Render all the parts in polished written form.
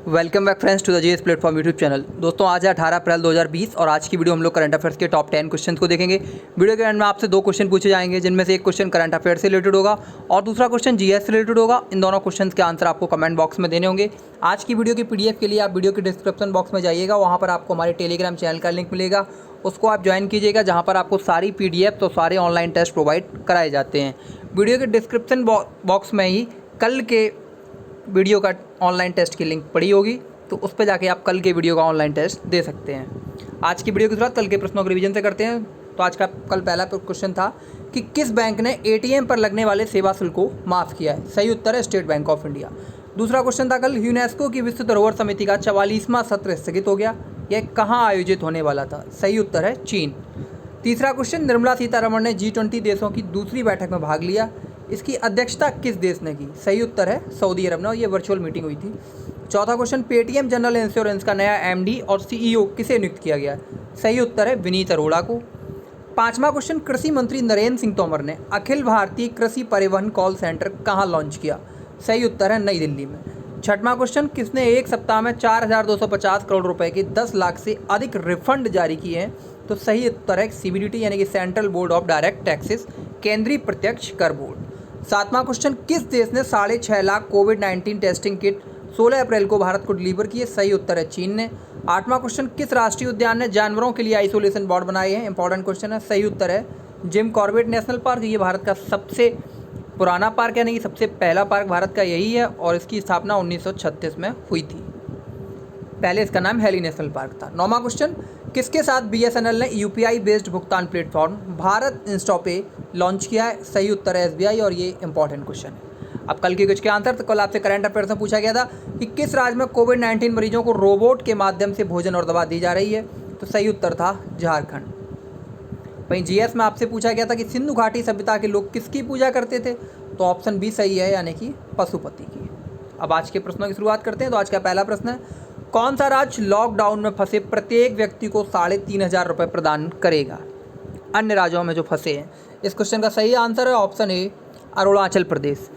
Welcome back friends to the GS platform YouTube channel. दोस्तों आज है 18 अप्रैल 2020 और आज की वीडियो हम लोग करंट अफेयर्स के टॉप 10 क्वेश्चन को देखेंगे। वीडियो के एंड में आपसे दो क्वेश्चन पूछे जाएंगे, जिनमें से एक क्वेश्चन करंट अफेयर्स से रिलेटेड होगा और दूसरा क्वेश्चन जीएस से रिलेटेड होगा। इन दोनों क्वेश्चन के आंसर आपको कमेंट बॉक्स में देने होंगे। आज की वीडियो की पीडीएफ के लिए आप वीडियो के डिस्क्रिप्शन बॉक्स में जाइएगा, वहाँ पर आपको हमारे टेलीग्राम चैनल का लिंक मिलेगा, उसको आप ज्वाइन कीजिएगा, जहाँ पर आपको सारी पीडीएफ तो सारे ऑनलाइन टेस्ट प्रोवाइड कराए जाते हैं। वीडियो के डिस्क्रिप्शन बॉक्स में ही कल के वीडियो का ऑनलाइन टेस्ट की लिंक पड़ी होगी, तो उस पर जाके आप कल के वीडियो का ऑनलाइन टेस्ट दे सकते हैं। आज की वीडियो की शुरुआत कल के प्रश्नों के रिवीजन से करते हैं। तो आज का कल पहला क्वेश्चन था कि किस बैंक ने एटीएम पर लगने वाले सेवा शुल्क को माफ़ किया है? सही उत्तर है स्टेट बैंक ऑफ इंडिया। दूसरा क्वेश्चन था कल यूनेस्को की विश्व धरोहर समिति का 44वां सत्र स्थगित हो गया, यह कहाँ आयोजित होने वाला था? सही उत्तर है चीन। तीसरा क्वेश्चन निर्मला सीतारमण ने G20 देशों की दूसरी बैठक में भाग लिया, इसकी अध्यक्षता किस देश ने की? सही उत्तर है सऊदी अरब ने, ये वर्चुअल मीटिंग हुई थी। चौथा क्वेश्चन पेटीएम जनरल इंश्योरेंस का नया एमडी और सीईओ किसे नियुक्त किया गया? सही उत्तर है विनीत अरोड़ा को। पांचवा क्वेश्चन कृषि मंत्री नरेंद्र सिंह तोमर ने अखिल भारतीय कृषि परिवहन कॉल सेंटर कहाँ लॉन्च किया? सही उत्तर है नई दिल्ली में। छठवां क्वेश्चन किसने एक सप्ताह में 4,250 करोड़ रुपए के 10 लाख से अधिक रिफंड जारी किए हैं? तो सही उत्तर है सीबीडीटी यानी कि central board of direct taxes, केंद्रीय प्रत्यक्ष कर बोर्ड। सातवां क्वेश्चन किस देश ने 6.5 लाख कोविड-19 टेस्टिंग किट 16 अप्रैल को भारत को डिलीवर किए? सही उत्तर है चीन ने। आठवां क्वेश्चन किस राष्ट्रीय उद्यान ने जानवरों के लिए आइसोलेशन वार्ड बनाए हैं? इंपॉर्टेंट क्वेश्चन है। सही उत्तर है जिम कॉर्बेट नेशनल पार्क। ये भारत का सबसे पुराना पार्क यानी कि सबसे पहला पार्क भारत का यही है और इसकी स्थापना 1936 में हुई थी। पहले इसका नाम हेली नेशनल पार्क था। नौवां क्वेश्चन किसके साथ बीएसएनएल ने यूपीआई बेस्ड भुगतान प्लेटफॉर्म भारत इंस्टॉप पे लॉन्च किया है? सही उत्तर है एसबीआई और ये इंपॉर्टेंट क्वेश्चन है। अब कल के कुछ के आंसर, तो कल आपसे करंट अफेयर्स में पूछा गया था कि किस राज्य में कोविड-19 मरीजों को रोबोट के माध्यम से भोजन और दवा दी जा रही है? तो सही उत्तर था झारखंड। वहीं जीएस में आपसे पूछा गया था कि सिंधु घाटी सभ्यता के लोग किसकी पूजा करते थे? तो ऑप्शन बी सही है यानी कि पशुपति की। अब आज के प्रश्नों की शुरुआत करते हैं। तो आज का पहला प्रश्न है कौन सा राज्य लॉकडाउन में फंसे प्रत्येक व्यक्ति को 3,500 रुपये प्रदान करेगा अन्य राज्यों में जो फंसे हैं? इस क्वेश्चन का सही आंसर है ऑप्शन ए अरुणाचल प्रदेश।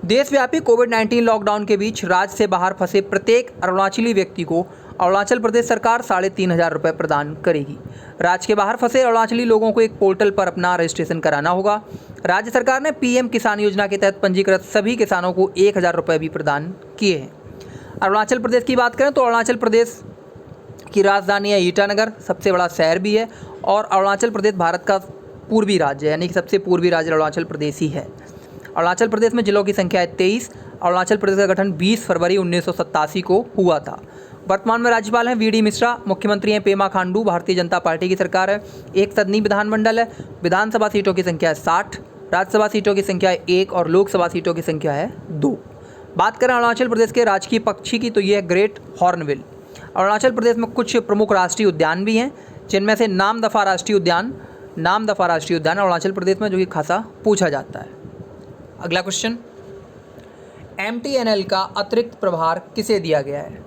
देशव्यापी कोविड-19 लॉकडाउन के बीच राज्य से बाहर फंसे प्रत्येक अरुणाचली व्यक्ति को अरुणाचल प्रदेश सरकार 3,500 रुपये प्रदान करेगी। राज्य के बाहर फंसे अरुणाचली लोगों को एक पोर्टल पर अपना रजिस्ट्रेशन कराना होगा। राज्य सरकार ने पीएम किसान योजना के तहत पंजीकृत सभी किसानों को 1,000 रुपये भी प्रदान किए हैं। अरुणाचल प्रदेश की बात करें तो अरुणाचल प्रदेश की राजधानी है ईटानगर, सबसे बड़ा शहर भी है और अरुणाचल प्रदेश भारत का पूर्वी राज्य है यानी कि सबसे पूर्वी राज्य अरुणाचल प्रदेश ही है। अरुणाचल प्रदेश में जिलों की संख्या है 23। अरुणाचल प्रदेश का गठन 20 फरवरी 1987 को हुआ था। वर्तमान में राज्यपाल हैं वीडी मिश्रा, मुख्यमंत्री हैं पेमा खांडू, भारतीय जनता पार्टी की सरकार है। एक सदनी विधानमंडल है, विधानसभा सीटों की संख्या है 60, राज्यसभा सीटों की संख्या है 1 और लोकसभा सीटों की संख्या है 2। बात करें अरुणाचल प्रदेश के राजकीय पक्षी की तो ये है ग्रेट हॉर्नबिल। अरुणाचल प्रदेश में कुछ प्रमुख राष्ट्रीय उद्यान भी हैं, जिनमें से नामदफा राष्ट्रीय उद्यान अरुणाचल प्रदेश में जो कि खासा पूछा जाता है। अगला क्वेश्चन एमटीएनएल का अतिरिक्त प्रभार किसे दिया गया है?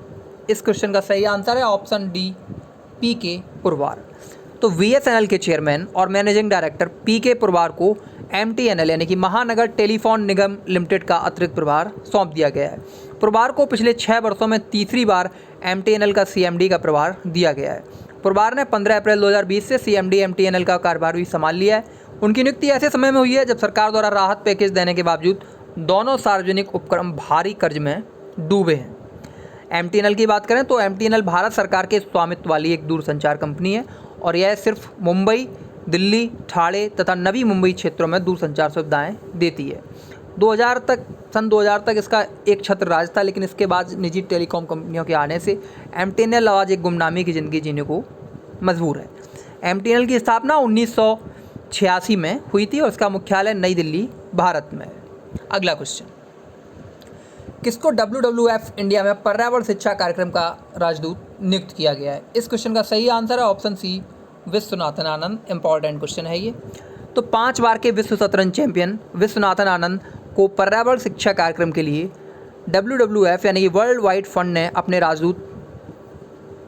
इस क्वेश्चन का सही आंसर है ऑप्शन डी पीके पुरवार। तो वीएसएनएल के चेयरमैन और मैनेजिंग डायरेक्टर पीके पुरवार को एमटीएनएल यानी कि महानगर टेलीफोन निगम लिमिटेड का अतिरिक्त प्रभार सौंप दिया गया है। पुरवार को पिछले 6 वर्षों में तीसरी बार एमटीएनएल का सीएमडी का प्रभार दिया गया है। पुरवार ने 15 अप्रैल 2020 से सीएमडी एमटीएनएल का कार्यभार भी संभाल लिया है। उनकी नियुक्ति ऐसे समय में हुई है जब सरकार द्वारा राहत पैकेज देने के बावजूद दोनों सार्वजनिक उपक्रम भारी कर्ज में डूबे हैं। एमटीएनएल की बात करें तो एमटीएनएल भारत सरकार के स्वामित्व वाली एक दूरसंचार कंपनी है और यह सिर्फ मुंबई, दिल्ली, ठाणे तथा नवी मुंबई क्षेत्रों में दूरसंचार सुविधाएं देती है। सन 2000 तक इसका एक छत्र राज था, लेकिन इसके बाद निजी टेलीकॉम कंपनियों के आने से एमटीएनएल आज एक गुमनामी की ज़िंदगी जीने को मजबूर है। एमटीएनएल की स्थापना 1986 में हुई थी और इसका मुख्यालय नई दिल्ली, भारत में है। अगला क्वेश्चन किसको WWF इंडिया में पर्यावरण शिक्षा कार्यक्रम का राजदूत नियुक्त किया गया है? इस क्वेश्चन का सही आंसर है option C Viswanathan Anand. Important question है ये। तो 5 बार के विश्व शतरंज चैंपियन विश्वनाथन आनंद को पर्यावरण शिक्षा कार्यक्रम के लिए WWF यानी कि वर्ल्ड वाइड फंड ने अपने राजदूत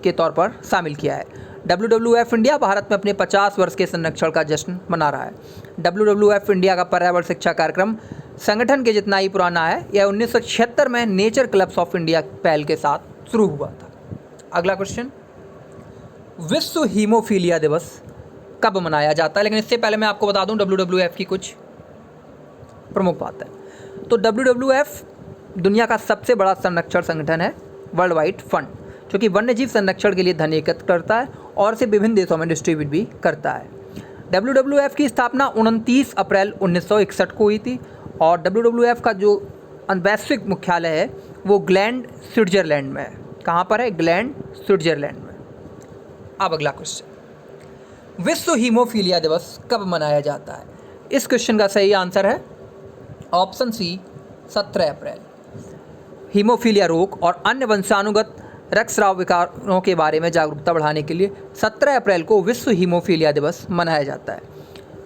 के तौर पर शामिल किया है। WWF इंडिया भारत में अपने 50 वर्ष के संरक्षण का जश्न मना रहा है। WWF इंडिया का पर्यावरण शिक्षा कार्यक्रम संगठन के जितना ही पुराना है। यह 1976 में नेचर क्लब्स ऑफ इंडिया पहल के साथ शुरू हुआ था। अगला क्वेश्चन, विश्व हीमोफीलिया दिवस कब मनाया जाता है? लेकिन इससे पहले मैं आपको बता दूं WWF की कुछ प्रमुख बातें। तो WWF दुनिया का सबसे बड़ा संरक्षण संगठन है, वर्ल्ड वाइड फंड, जो कि वन्यजीव संरक्षण के लिए धन एकत्र करता है और इसे विभिन्न देशों में डिस्ट्रीब्यूट भी करता है। WWF की स्थापना 29 अप्रैल 1961 को हुई थी और WWF का जो वैश्विक मुख्यालय है वो ग्लैंड, स्विट्जरलैंड में है। कहाँ पर है? ग्लैंड, स्विट्जरलैंड में। अब अगला क्वेश्चन, विश्व हीमोफीलिया दिवस कब मनाया जाता है? इस क्वेश्चन का सही आंसर है ऑप्शन सी, 17 अप्रैल। हीमोफीलिया रोग और अन्य वंशानुगत रक्तस्राव विकारों के बारे में जागरूकता बढ़ाने के लिए 17 अप्रैल को विश्व हीमोफीलिया दिवस मनाया जाता है।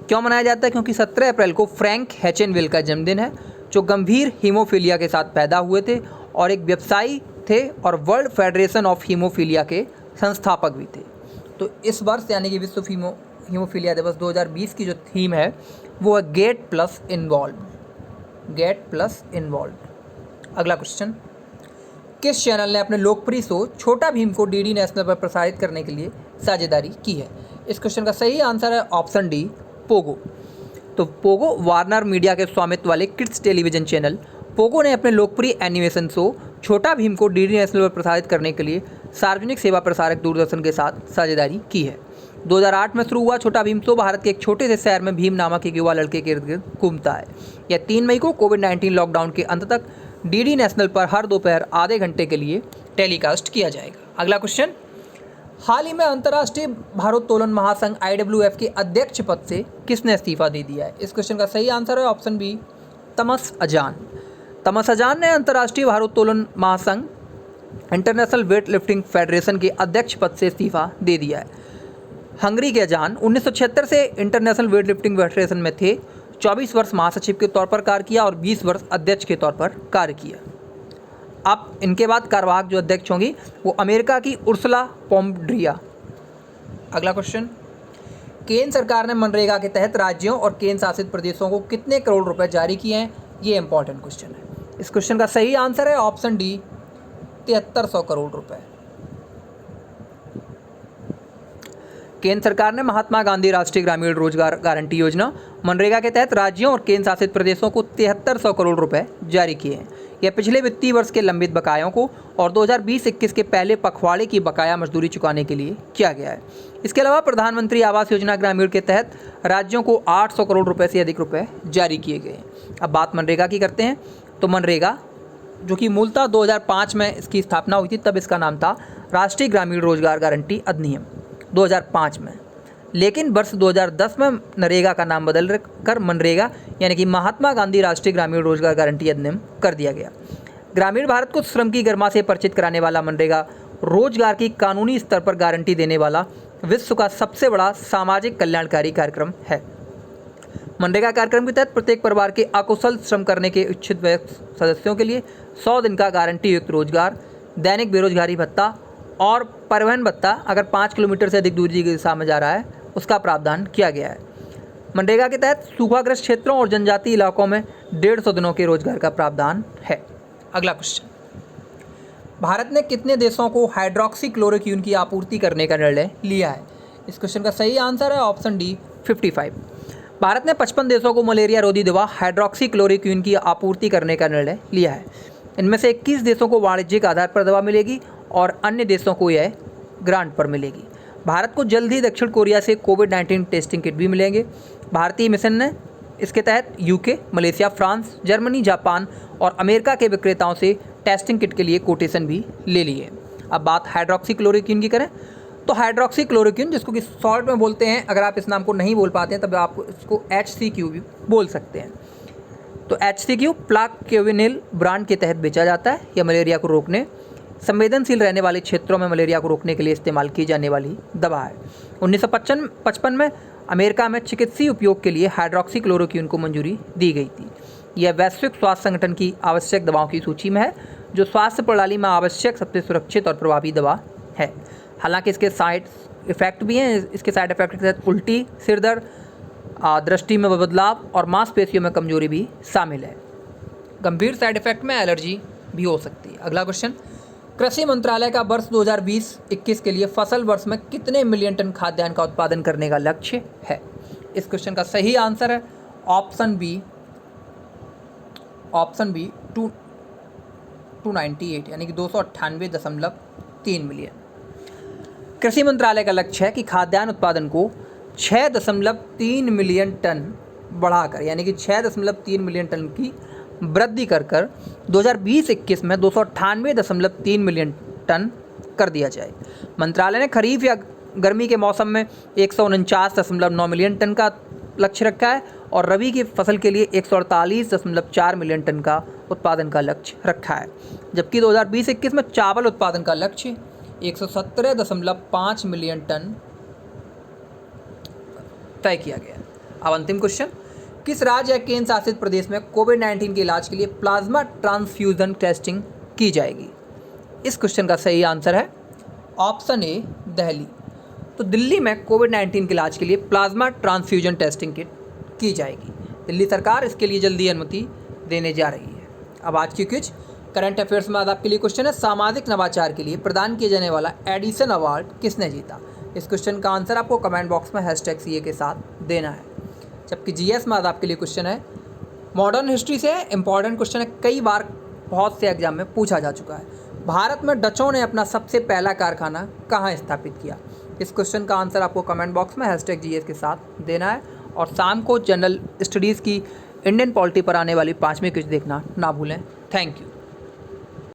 क्यों मनाया जाता है? क्योंकि 17 अप्रैल को फ्रैंक हेचनविल का जन्मदिन है, जो गंभीर हीमोफीलिया के साथ पैदा हुए थे और एक व्यवसायी थे और वर्ल्ड फेडरेशन ऑफ हीमोफीलिया के संस्थापक भी थे। तो इस वर्ष यानी कि विश्व हीमोफीलिया दिवस 2020 की जो थीम है वो है gate plus involve. Gate plus involve. अगला क्वेश्चन, किस चैनल ने अपने लोकप्रिय शो छोटा भीम को DD नेशनल पर प्रसारित करने के लिए साझेदारी की है? इस क्वेश्चन का सही आंसर है ऑप्शन डी, पोगो। तो पोगो वार्नर मीडिया के स्वामित्व वाले किड्स टेलीविजन चैनल पोगो ने अपने लोकप्रिय एनिमेशन शो छोटा भीम को DD नेशनल पर प्रसारित करने के लिए सार्वजनिक सेवा प्रसारक दूरदर्शन के साथ साझेदारी की है। 2008 में शुरू हुआ छोटा भीम शो भारत के एक छोटे से शहर में भीम नामक एक युवा लड़के के इर्द गिर्द घूमता है। यह 3 मई को कोविड-19 लॉकडाउन के अंत तक DD नेशनल पर हर दोपहर आधे घंटे के लिए टेलीकास्ट किया जाएगा। अगला क्वेश्चन, हाल ही में अंतर्राष्ट्रीय भारोत्तोलन महासंघ IWF के अध्यक्ष पद से किसने इस्तीफा दे दिया है? इस क्वेश्चन का सही आंसर है ऑप्शन बी, तमस अजान। तमस अजान ने अंतर्राष्ट्रीय भारोत्तोलन महासंघ इंटरनेशनल वेट लिफ्टिंग फेडरेशन के अध्यक्ष पद से इस्तीफा दे दिया है। हंगरी के अजान 1976 से इंटरनेशनल वेट लिफ्टिंग फेडरेशन में थे। 24 वर्ष महासचिव के तौर पर कार्य किया और 20 वर्ष अध्यक्ष के तौर पर कार्य किया। अब इनके बाद कार्यवाहक जो अध्यक्ष होंगी वो अमेरिका की उर्सुला पोम्ड्रिया। अगला क्वेश्चन, केंद्र सरकार ने मनरेगा के तहत राज्यों और केंद्र शासित प्रदेशों को कितने करोड़ रुपए जारी किए हैं? ये इंपॉर्टेंट क्वेश्चन है। इस क्वेश्चन का सही आंसर है ऑप्शन डी, 7300 करोड़ रुपए। केंद्र सरकार ने महात्मा गांधी राष्ट्रीय ग्रामीण रोजगार गारंटी योजना मनरेगा के तहत राज्यों और केंद्र शासित प्रदेशों को 7300 करोड़ रुपए जारी किए हैं। यह पिछले वित्तीय वर्ष के लंबित बकायों को और 2020-21 के पहले पखवाड़े की बकाया मजदूरी चुकाने के लिए किया गया है। इसके अलावा प्रधानमंत्री आवास योजना ग्रामीण के तहत राज्यों को 800 करोड़ रुपए से अधिक रुपए जारी किए गए हैं। अब बात मनरेगा की करते हैं। तो मनरेगा जो कि मूलतः 2005 में इसकी स्थापना हुई थी, तब इसका नाम था राष्ट्रीय ग्रामीण रोजगार गारंटी अधिनियम 2005 में, लेकिन वर्ष 2010 में नरेगा का नाम बदल कर मनरेगा यानी कि महात्मा गांधी राष्ट्रीय ग्रामीण रोजगार गारंटी अधिनियम कर दिया गया। ग्रामीण भारत को श्रम की गर्मा से परिचित कराने वाला मनरेगा रोजगार की कानूनी स्तर पर गारंटी देने वाला विश्व का सबसे बड़ा सामाजिक कल्याणकारी कार्यक्रम है। मनरेगा कार्यक्रम के तहत प्रत्येक परिवार के अकुशल श्रम करने के इच्छुक सदस्यों के लिए 100 दिन का गारंटी युक्त रोजगार, दैनिक बेरोजगारी भत्ता और परिवहन भत्ता अगर 5 किलोमीटर से अधिक दूरी की दिशा में जा रहा है उसका प्रावधान किया गया है। मनरेगा के तहत सूखाग्रस्त क्षेत्रों और जनजातीय इलाकों में 150 दिनों के रोजगार का प्रावधान है। अगला क्वेश्चन, भारत ने कितने देशों को हाइड्रोक्सी क्लोरोक्विन की आपूर्ति करने का निर्णय लिया है? इस क्वेश्चन का सही आंसर है ऑप्शन डी, 55। भारत ने 55 देशों को मलेरिया रोधी दवा हाइड्रोक्सी क्लोरोक्विन की आपूर्ति करने का निर्णय लिया है। इनमें से 21 देशों को वाणिज्यिक आधार पर दवा मिलेगी और अन्य देशों को यह ग्रांट पर मिलेगी। भारत को जल्द ही दक्षिण कोरिया से कोविड-19 टेस्टिंग किट भी मिलेंगे। भारतीय मिशन ने इसके तहत UK, Malaysia, France, Germany, Japan और अमेरिका के विक्रेताओं से टेस्टिंग किट के लिए कोटेशन भी ले लिए। अब बात हाइड्रोक्सी क्लोरोक्विन की करें तो हाइड्रोक्सी क्लोरोक्विन, जिसको कि शॉर्ट में बोलते हैं, अगर आप इस नाम को नहीं बोल पाते हैं तब आप इसको HCQ भी बोल सकते हैं। तो HCQ प्लाक्विनिल ब्रांड के तहत बेचा जाता है। यह मलेरिया को रोकने, संवेदनशील रहने वाले क्षेत्रों में मलेरिया को रोकने के लिए इस्तेमाल की जाने वाली दवा है। 1955 में अमेरिका में चिकित्सीय उपयोग के लिए हाइड्रोक्सी क्लोरोक्विन को मंजूरी दी गई थी। यह वैश्विक स्वास्थ्य संगठन की आवश्यक दवाओं की सूची में है, जो स्वास्थ्य प्रणाली में आवश्यक सबसे सुरक्षित और प्रभावी दवा है। हालांकि इसके साइड इफ़ेक्ट भी हैं। इसके साइड इफ़ेक्ट के तहत उल्टी, सिरदर्द, दृष्टि में बदलाव और मांसपेशियों में कमजोरी भी शामिल है। गंभीर साइड इफेक्ट में एलर्जी भी हो सकती है। अगला क्वेश्चन, कृषि मंत्रालय का वर्ष 2020-21 के लिए फसल वर्ष में कितने मिलियन टन खाद्यान्न का उत्पादन करने का लक्ष्य है? इस क्वेश्चन का सही आंसर है ऑप्शन बी 298 यानी कि 298.3 मिलियन। कृषि मंत्रालय का लक्ष्य है कि खाद्यान्न उत्पादन को 6.3 मिलियन टन बढ़ाकर यानी कि 6.3 मिलियन टन की वृद्धि कर 2020-21 में 298.3 मिलियन टन कर दिया जाए। मंत्रालय ने खरीफ या गर्मी के मौसम में 149.9 मिलियन टन का लक्ष्य रखा है और रबी की फसल के लिए 148.4 मिलियन टन का उत्पादन का लक्ष्य रखा है, जबकि 2020-21 में चावल उत्पादन का लक्ष्य 117.5 मिलियन टन तय किया गया। अब अंतिम क्वेश्चन, किस राज्य या केंद्र शासित प्रदेश में कोविड-19 के इलाज के लिए प्लाज्मा ट्रांसफ्यूजन टेस्टिंग की जाएगी? इस क्वेश्चन का सही आंसर है ऑप्शन ए दिल्ली। तो दिल्ली में कोविड-19 के इलाज के लिए प्लाज्मा ट्रांसफ्यूजन टेस्टिंग की जाएगी। दिल्ली सरकार इसके लिए जल्दी अनुमति देने जा रही है। अब आज की क्विज करंट अफेयर्स में आज आपके लिए क्वेश्चन है, सामाजिक नवाचार के लिए प्रदान किए जाने वाला एडिसन अवार्ड किसने जीता? इस क्वेश्चन का आंसर आपको कमेंट बॉक्स में #CA के साथ देना है। जबकि GS में आज आपके लिए क्वेश्चन है, मॉडर्न हिस्ट्री से इंपॉर्टेंट क्वेश्चन है, कई बार बहुत से एग्जाम में पूछा जा चुका है। भारत में डचों ने अपना सबसे पहला कारखाना कहाँ स्थापित किया? इस क्वेश्चन का आंसर आपको कमेंट बॉक्स में #GS के साथ देना है। और शाम को जनरल स्टडीज़ की इंडियन पॉलिटी पर आने वाली 5वीं क्विज देखना ना भूलें। Thank you.